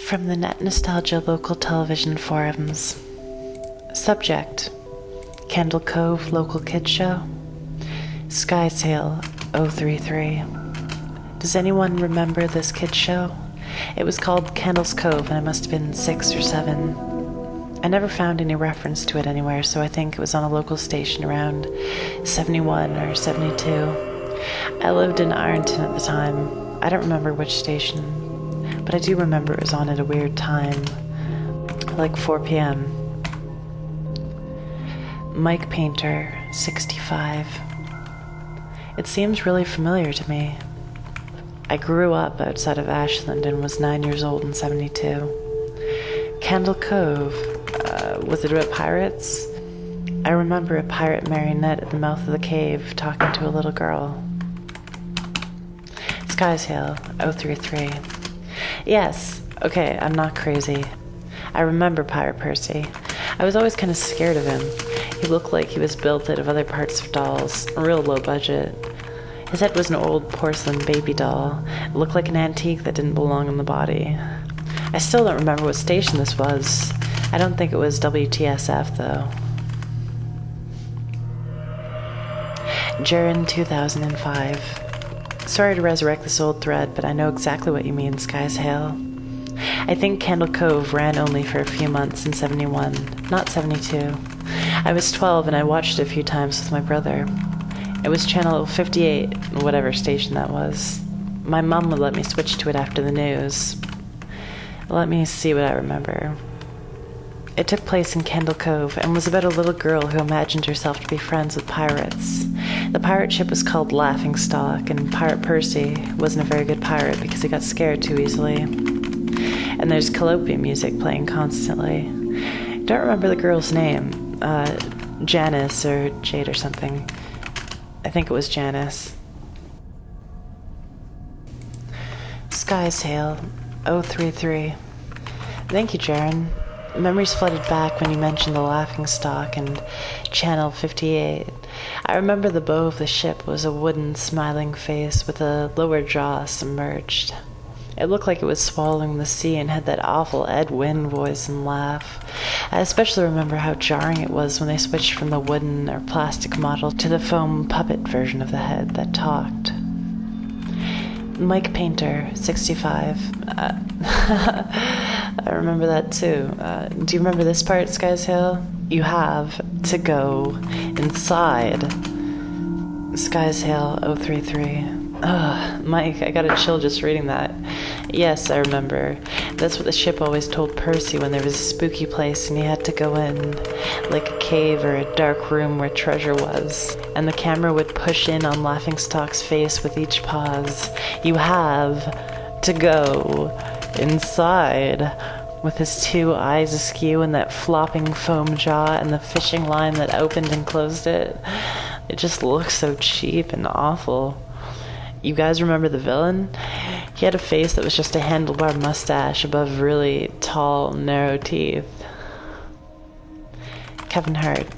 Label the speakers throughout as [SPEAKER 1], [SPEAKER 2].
[SPEAKER 1] From the Net Nostalgia Local Television Forums. Subject: Candle Cove Local Kids Show. Sky Sail 033. Does anyone remember this kids show? It was called Candle Cove, and I must have been 6 or 7. I never found any reference to it anywhere, so I think it was on a local station around 71 or 72. I lived in Ironton at the time. I don't remember which station, but I do remember it was on at a weird time, like 4 p.m. Mike Painter, 65. It seems really familiar to me. I grew up outside of Ashland and was 9 years old in 72. Candle Cove, was it about pirates? I remember a pirate marionette at the mouth of the cave talking to a little girl. Skysail 033. Yes, okay, I'm not crazy. I remember Pirate Percy. I was always kind of scared of him. He looked like he was built out of other parts of dolls, real low budget. His head was an old porcelain baby doll. It looked like an antique that didn't belong in the body. I still don't remember what station this was. I don't think it was WTSF, though. Jaren 2005. Sorry to resurrect this old thread, but I know exactly what you mean, Sky's Hail. I think Candle Cove ran only for a few months in 71, not 72. I was 12 and I watched it a few times with my brother. It was channel 58, whatever station that was. My mom would let me switch to it after the news. Let me see what I remember. It took place in Candle Cove and was about a little girl who imagined herself to be friends with pirates. The pirate ship was called Laughingstock, and Pirate Percy wasn't a very good pirate because he got scared too easily. And there's calliope music playing constantly. Don't remember the girl's name. Janice or Jade or something. I think it was Janice. Skysail 033. Thank you, Jaren. Memories flooded back when you mentioned the Laughingstock and Channel 58. I remember the bow of the ship was a wooden smiling face with a lower jaw submerged. It looked like it was swallowing the sea and had that awful Ed Wynn voice and laugh. I especially remember how jarring it was when they switched from the wooden or plastic model to the foam puppet version of the head that talked. Mike Painter, 65. I remember that too. Do you remember this part, Sky's Hill? You have to go inside. Sky's Hill 033. Ugh, Mike, I got a chill just reading that. Yes, I remember. That's what the ship always told Percy when there was a spooky place and he had to go in, like a cave or a dark room where treasure was. And the camera would push in on Laughingstock's face with each pause. You have to go inside. With his 2 eyes askew and that flopping foam jaw and the fishing line that opened and closed it. It just looks so cheap and awful. You guys remember the villain? He had a face that was just a handlebar mustache above really tall, narrow teeth. Kevin Hart.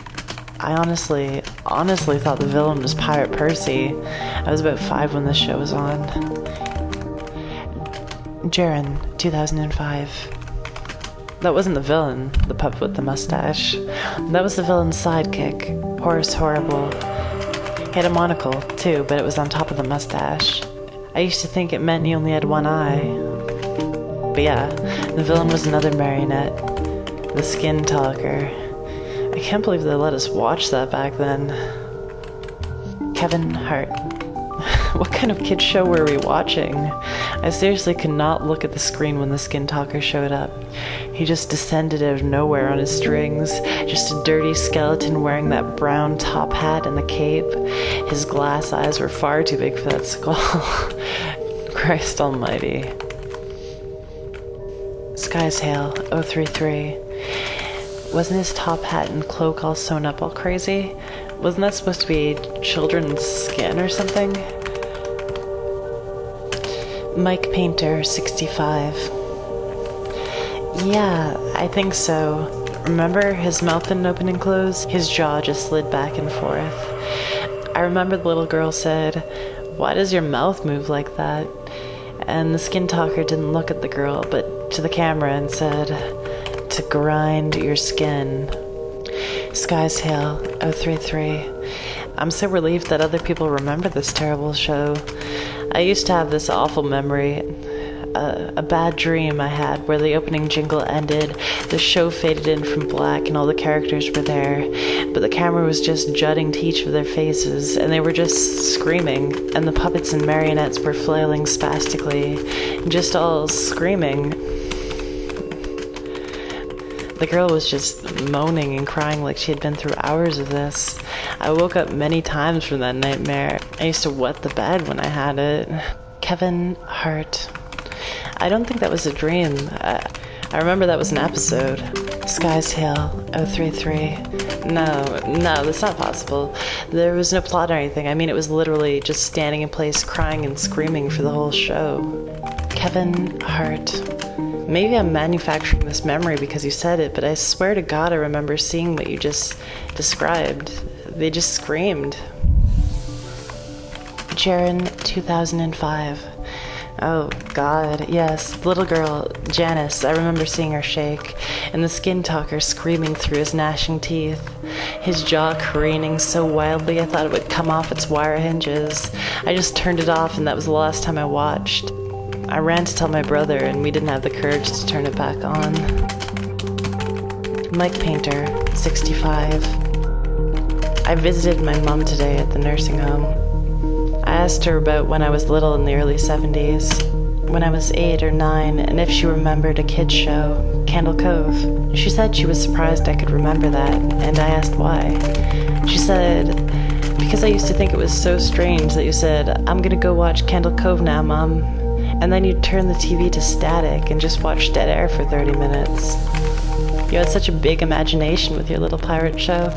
[SPEAKER 1] I honestly thought the villain was Pirate Percy. I was about 5 when this show was on. Jaren, 2005. That wasn't the villain, the puppet with the mustache. That was the villain's sidekick, Horace Horrible. He had a monocle, too, but it was on top of the mustache. I used to think it meant he only had 1 eye. But yeah, the villain was another marionette, the Skin Talker. I can't believe they let us watch that back then. Kevin Hart. What kind of kid show were we watching? I seriously could not look at the screen when the Skin Talker showed up. He just descended out of nowhere on his strings, just a dirty skeleton wearing that brown top hat and the cape. His glass eyes were far too big for that skull. Christ almighty. Sky's Hail 033. Wasn't his top hat and cloak all sewn up all crazy? Wasn't that supposed to be children's skin or something? Mike Painter, 65. Yeah, I think so. Remember, his mouth didn't open and close? His jaw just slid back and forth. I remember the little girl said, "Why does your mouth move like that?" and the skin talker didn't look at the girl, but to the camera and said, "To grind your skin." Skies Hail 033. I'm so relieved that other people remember this terrible show. I used to have this awful memory, a bad dream I had where the opening jingle ended, the show faded in from black and all the characters were there, but the camera was just jutting to each of their faces and they were just screaming, and the puppets and marionettes were flailing spastically, just all screaming. The girl was just moaning and crying like she had been through hours of this. I woke up many times from that nightmare. I used to wet the bed when I had it. Kevin Hart. I don't think that was a dream. I remember that was an episode. Skies Hail 033. No, that's not possible. There was no plot or anything. I mean, it was literally just standing in place, crying and screaming for the whole show. Kevin Hart. Maybe I'm manufacturing this memory because you said it, but I swear to God I remember seeing what you just described. They just screamed. Jaren 2005. Oh, God, yes, little girl, Janice, I remember seeing her shake, and the skin talker screaming through his gnashing teeth, his jaw careening so wildly I thought it would come off its wire hinges. I just turned it off, and that was the last time I watched. I ran to tell my brother, and we didn't have the courage to turn it back on. Mike Painter, 65. I visited my mom today at the nursing home. I asked her about when I was little in the early 70s, when I was 8 or 9, and if she remembered a kids show, Candle Cove. She said she was surprised I could remember that, and I asked why. She said, "Because I used to think it was so strange that you said, 'I'm gonna go watch Candle Cove now, Mom,' and then you'd turn the TV to static and just watch dead air for 30 minutes. You had such a big imagination with your little pirate show."